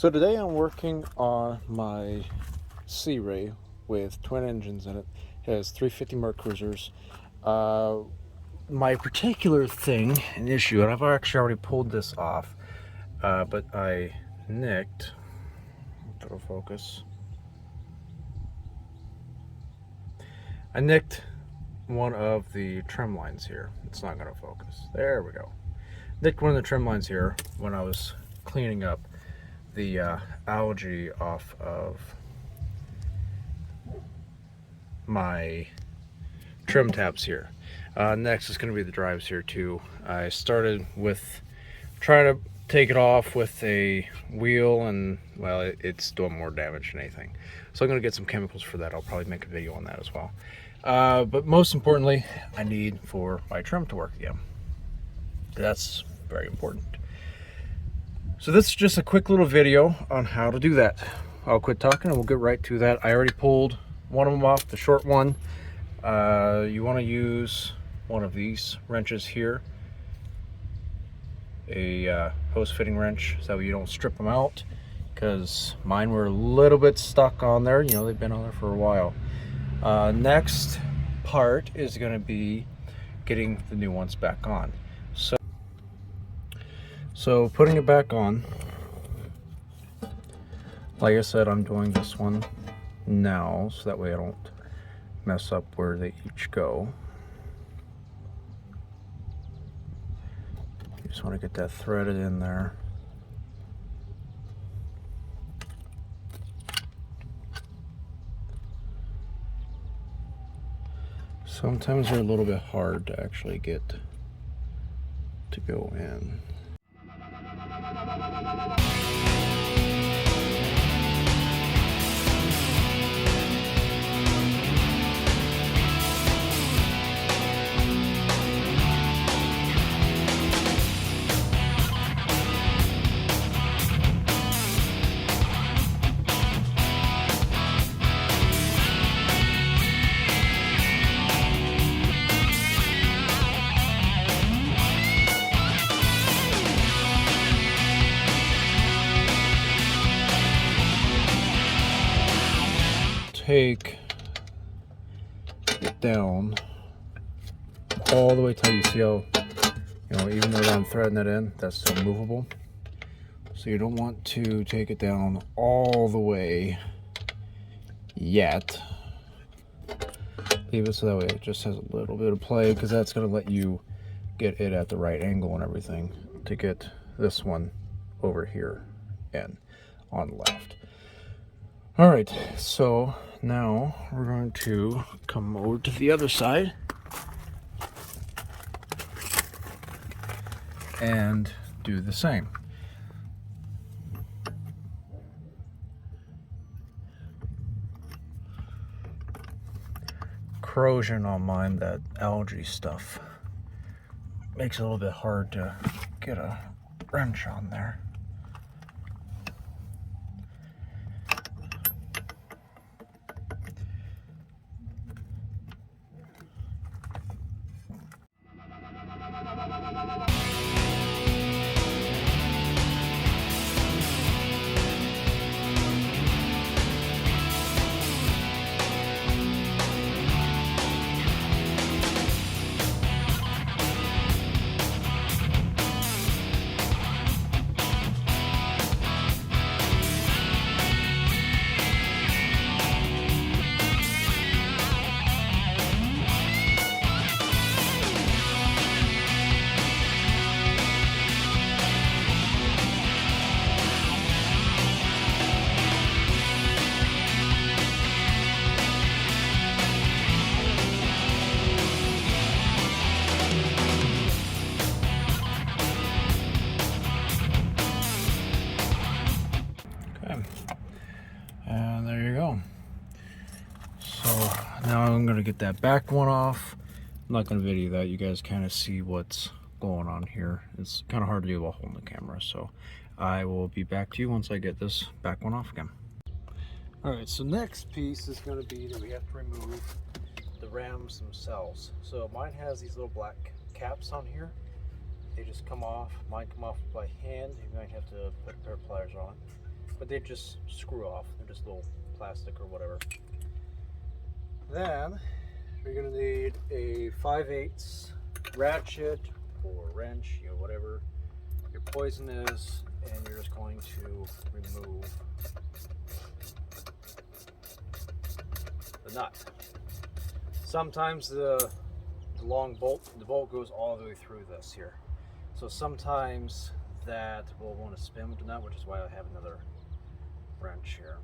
So today I'm working on my C-Ray with twin engines in it. It has 350 Mercruisers. My particular thing, an issue, and I've actually already pulled this off, but I nicked, it'll focus, I nicked one of the trim lines here. It's not going to focus. There we go. Nicked one of the trim lines here when I was cleaning up the algae off of my trim tabs here. Next is going to be the drives here too. I started with trying to take it off with a wheel, and well, it's doing more damage than anything. So I'm going to get some chemicals for that. I'll probably make a video on that as well. But most importantly, I need for my trim to work again. That's very important. So this is just a quick little video on how to do that. I'll quit talking and we'll get right to that. I already pulled one of them off, the short one. You want to use one of these wrenches here, a hose fitting wrench, so you don't strip them out, because mine were a little bit stuck on there. You know, they've been on there for a while. Next part is going to be getting the new ones back on. So putting it back on, like I said, I'm doing this one now so that way I don't mess up where they each go. You just want to get that threaded in there. Sometimes they're a little bit hard to actually get to go in. Take it down all the way till you see how, you know, even though I'm threading it in, that's still movable. So you don't want to take it down all the way yet. Leave it so that way it just has a little bit of play, because that's going to let you get it at the right angle and everything to get this one over here and on the left. All right, so now we're going to come over to the other side and do the same. Corrosion on mine, that algae stuff, makes it a little bit hard to get a wrench on there. And there you go. So now I'm going to get that back one off. I'm not going to video that. You guys kind of see what's going on here. It's kind of hard to do while holding the camera. So I will be back to you once I get this back one off again. All right, so next piece is going to be that we have to remove the rams themselves. So mine has these little black caps on here. They just come off. Mine come off by hand. You might have to put a pair of pliers on. but they just screw off. They're just little plastic or whatever. Then you're going to need a 5/8 ratchet or wrench, you know, whatever your poison is, and you're just going to remove the nut. Sometimes the long bolt, the bolt goes all the way through this here. So sometimes that will want to spin with the nut, which is why I have another wrench here.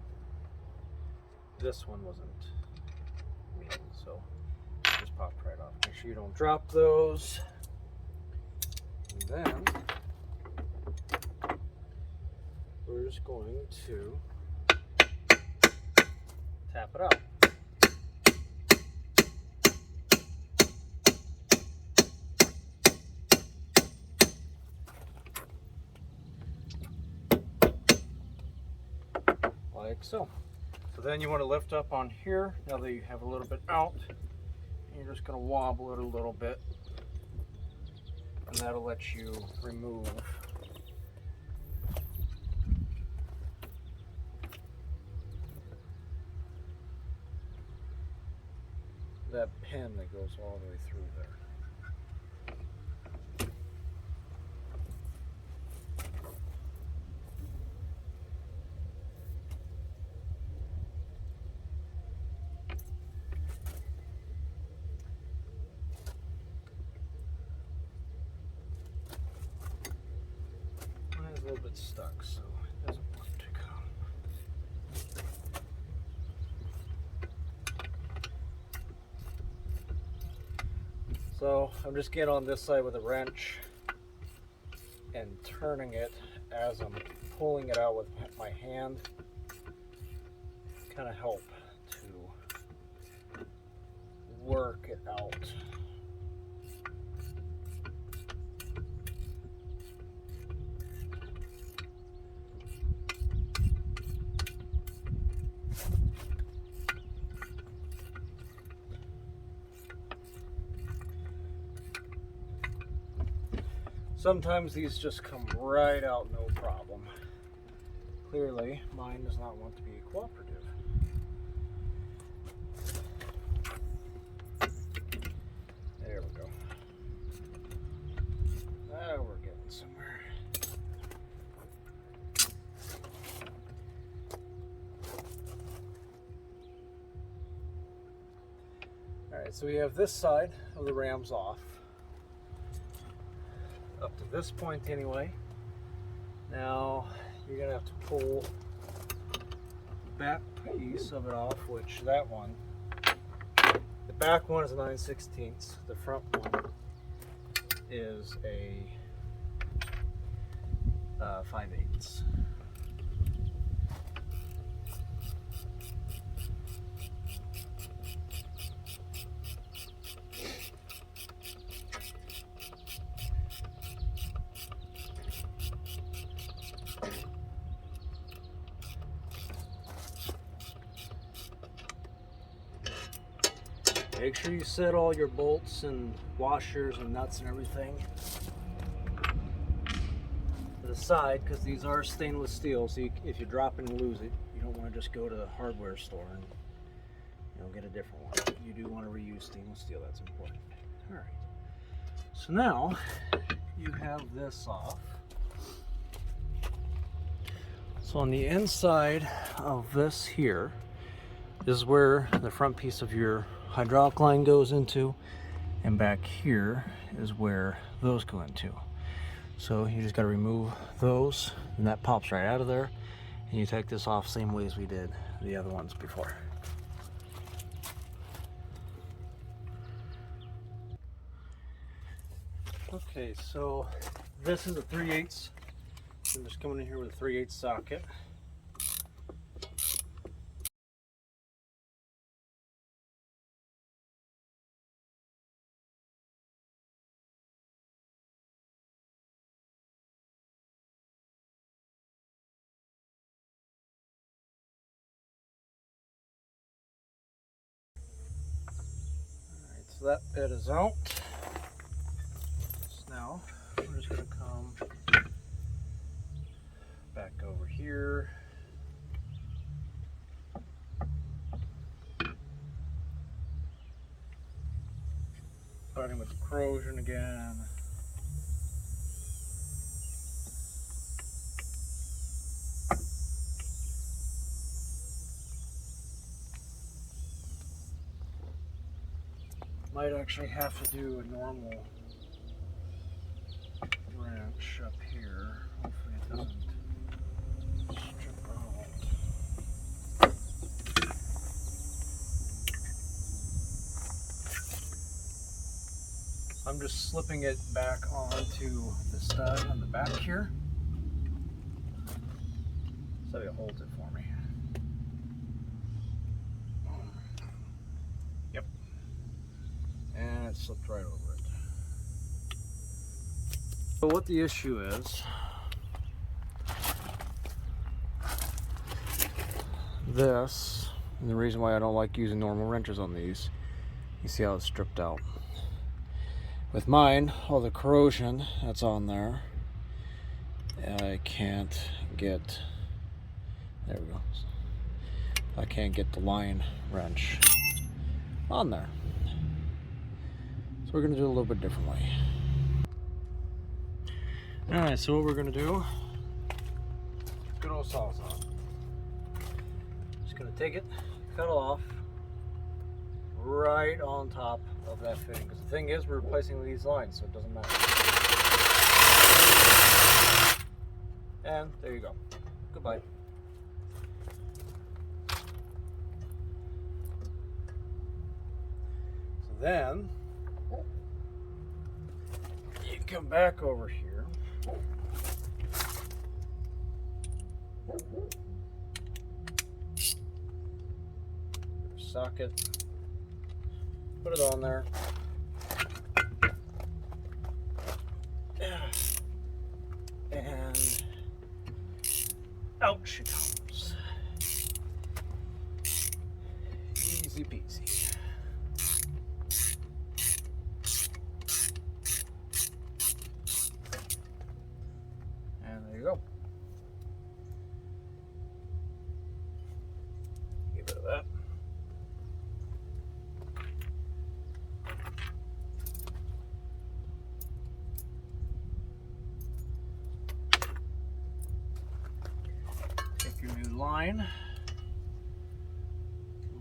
This one wasn't meeting, so it just popped right off. Make sure you don't drop those. And then we're just going to tap it out. Like so. So then you want to lift up on here, now that you have a little bit out, and you're just going to wobble it a little bit, and that'll let you remove that pin that goes all the way through there. It's a little bit stuck, so it doesn't want to come. So I'm just getting on this side with a wrench and turning it as I'm pulling it out with my hand. Kind of help to work it out. Sometimes these just come right out, no problem. Clearly, mine does not want to be cooperative. There we go. Now we're getting somewhere. Alright, so we have this side of the rams off. Up to this point anyway. Now you're going to have to pull the back piece of it off, which that one, the back one is a 9/16, the front one is a 5/8. Make sure you set all your bolts and washers and nuts and everything to the side, because these are stainless steel, so if you drop it and lose it, you don't want to just go to the hardware store and get a different one. You do want to reuse stainless steel, that's important. Alright, so now you have this off. So on the inside of this here is where the front piece of your hydraulic line goes into, and back here is where those go into. So you just got to remove those, and that pops right out of there, and you take this off same way as we did the other ones before. Okay, so this is a 3/8. I'm just coming in here with a 3/8 socket. So that bit is out. So now we're just going to come back over here corrosion again. Might actually have to do a normal wrench up here. Hopefully it doesn't strip out. I'm just slipping it back onto the stud on the back here. So it holds it for me. Yep. And it slipped right over it. So what the issue is, this, and the reason why I don't like using normal wrenches on these, you see how it's stripped out. With mine, all the corrosion that's on there, I can't get, there we go, I can't get the line wrench on there. So we're going to do it a little bit differently. Alright, so what we're going to do, good old sawzall. Just going to take it, cut off right on top of that fitting, because the thing is we're replacing these lines, so it doesn't matter. And there you go. Goodbye. So then you come back over here. Socket. Put it on there. And out she comes. Easy peasy. And there you go. Get rid of that. Take your new line,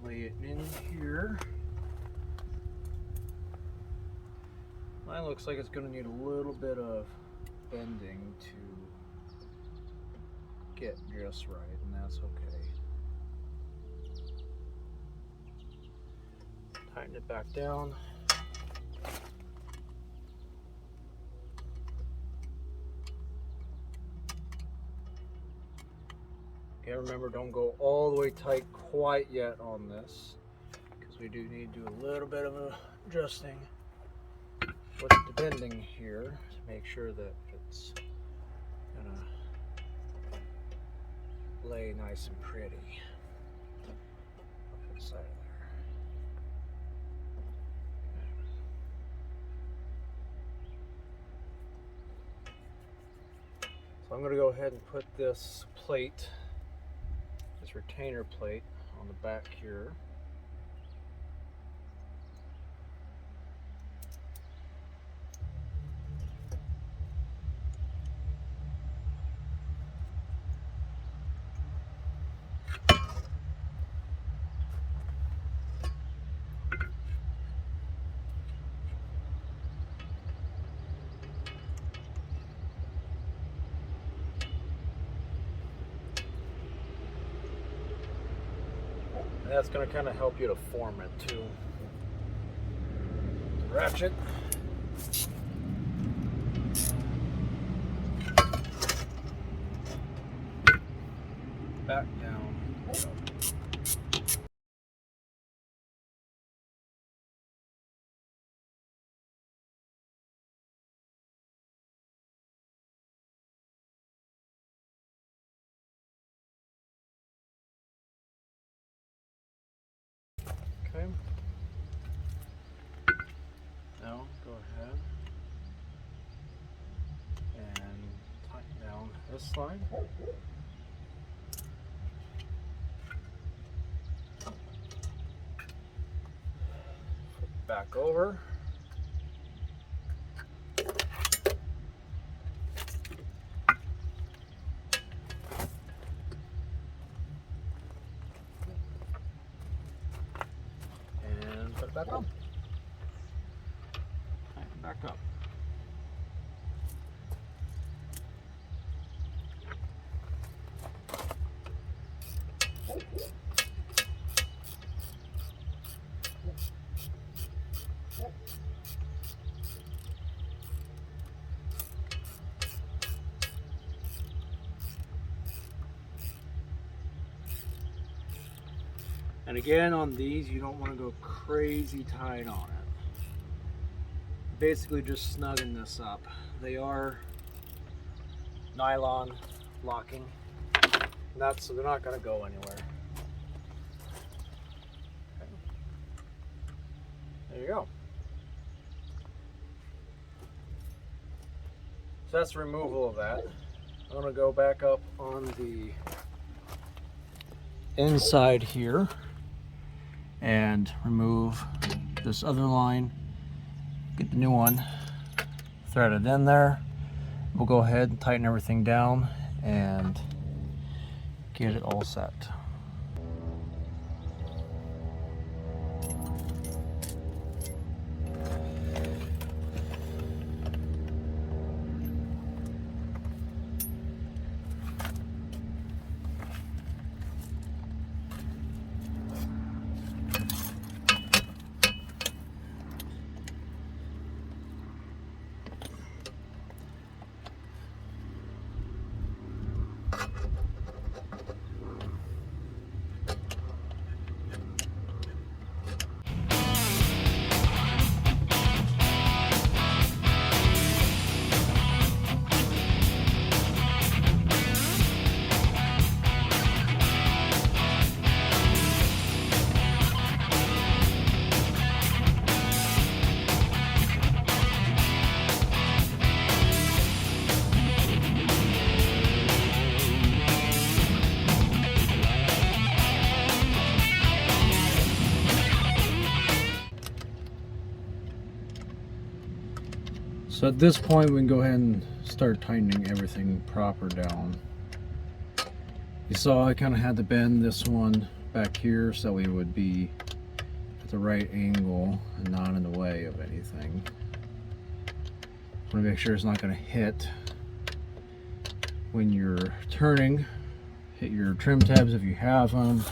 lay it in here. Mine looks like it's going to need a little bit of bending to get just right, and that's okay. Tighten it back down. Okay, remember, don't go all the way tight quite yet on this, because we do need to do a little bit of adjusting with the bending here to make sure that it's gonna lay nice and pretty up inside of there. So I'm gonna go ahead and put this plate, this retainer plate, on the back here. And that's going to kind of help you to form it too. Ratchet. Back down. Okay. Now go ahead and tighten down this line. Flip back over. back on. Tighten back up. And again, on these, you don't want to go crazy tight on it. Basically just snugging this up. They are nylon locking, so they're not going to go anywhere. Okay. There you go. So that's the removal of that. I'm going to go back up on the inside here and remove this other line, get the new one threaded in there. We'll go ahead and tighten everything down and get it all set. So at this point, we can go ahead and start tightening everything proper down. You saw I kind of had to bend this one back here so we would be at the right angle and not in the way of anything. Want to make sure it's not going to hit when you're turning. Hit your trim tabs if you have them.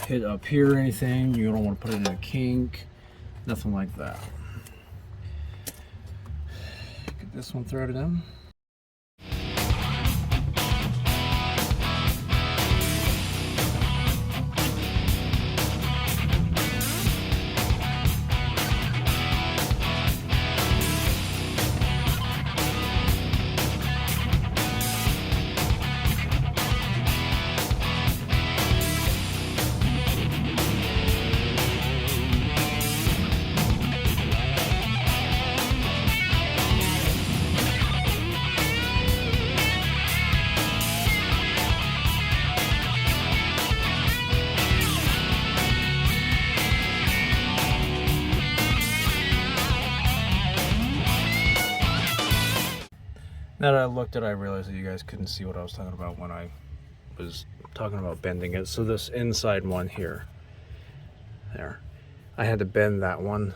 Hit up here or anything. You don't want to put it in a kink. Nothing like that. Get this one threaded in. Now that I looked at it, I realized that you guys couldn't see what I was talking about when I was talking about bending it. So this inside one here, there, I had to bend that one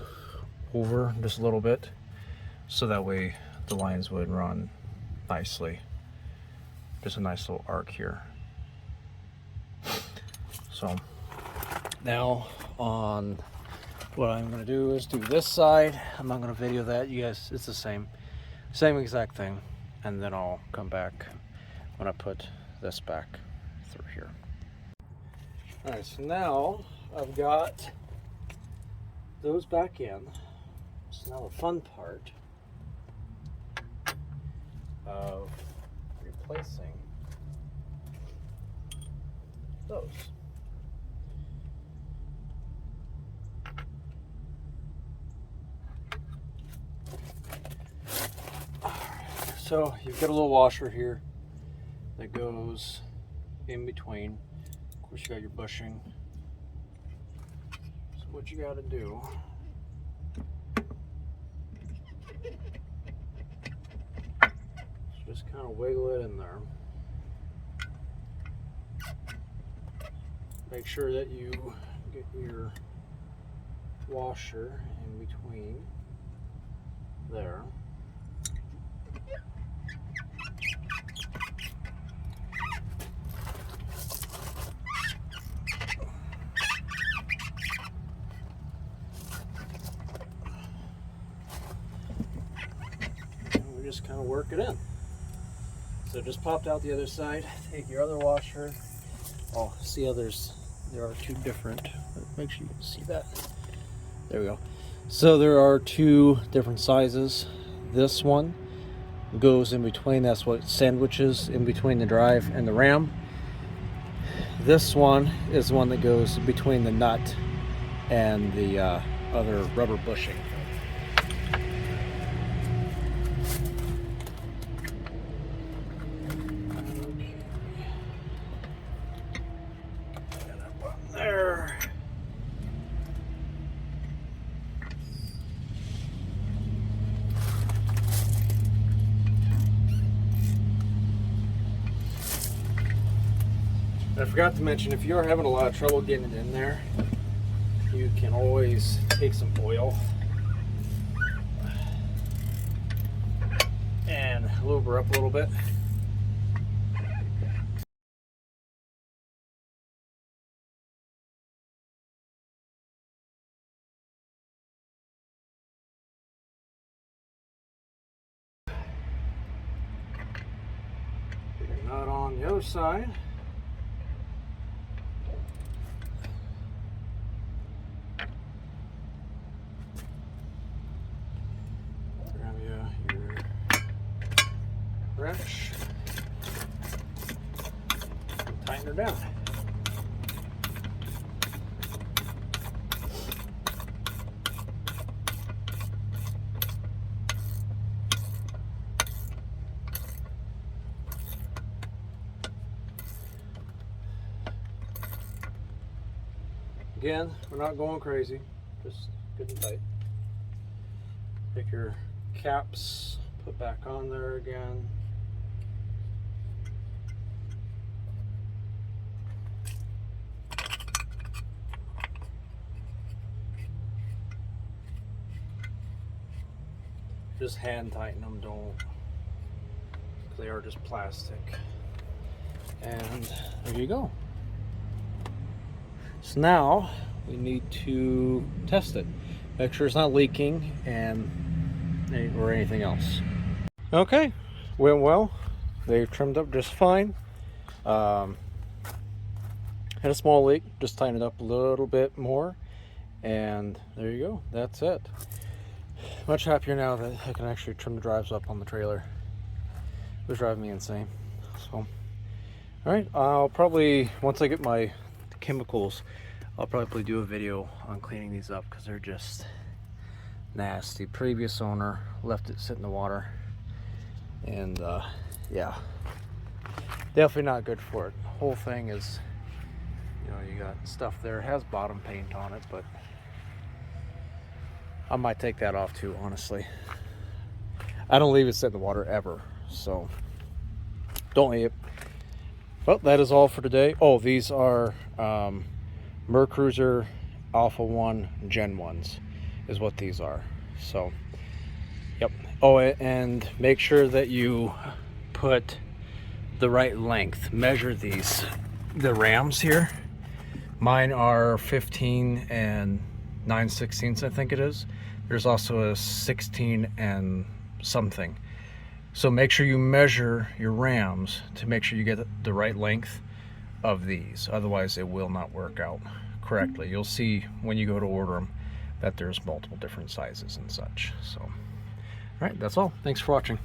over just a little bit so that way the lines would run nicely. Just a nice little arc here. So now on what I'm going to do is do this side. I'm not going to video that. You guys, it's the same exact thing. And then I'll come back when I put this back through here. All right, so now I've got those back in. So now the fun part of replacing those. So you've got a little washer here that goes in between. Of course, you got your bushing. So what you got to do is just kind of wiggle it in there. Make sure that you get your washer in between there. And we just kind of work it in. So just popped out the other side. Take your other washer. Oh, see how there are two different. Make sure you can see that. There we go. So there are two different sizes. This one goes in between. That's what sandwiches in between the drive and the ram. This one is the one that goes between the nut and the other rubber bushing. Get that button there. I forgot to mention, if you're having a lot of trouble getting it in there, you can always take some oil and lube her up a little bit. Put your nut on the other side. Wrench, and tighten her down. Again, we're not going crazy, just good and tight. Take your caps, put back on there again. Just hand tighten them, don't, because they are just plastic. And there you go. So now we need to test it. Make sure it's not leaking or anything else. Okay, went well. They've trimmed up just fine. Had a small leak, just tighten it up a little bit more. And there you go, that's it. Much happier now that I can actually trim the drives up on the trailer. It was driving me insane. So, alright, I'll probably, once I get my chemicals, I'll probably do a video on cleaning these up because they're just nasty. Previous owner left it sit in the water, and yeah, definitely not good for it. The whole thing is, you know, you got stuff there. It has bottom paint on it, but I might take that off too, honestly. I don't leave it sit in the water ever, so don't leave it. Well, that is all for today. Oh, these are Mercruise Alpha 1 Gen 1s is what these are. So, yep. Oh, and make sure that you put the right length. Measure these. The rams here, mine are 15 and 9/16, I think it is. There's also a 16 and something. So make sure you measure your rams to make sure you get the right length of these. Otherwise, it will not work out correctly. You'll see when you go to order them that there's multiple different sizes and such. So, all right, that's all. Thanks for watching.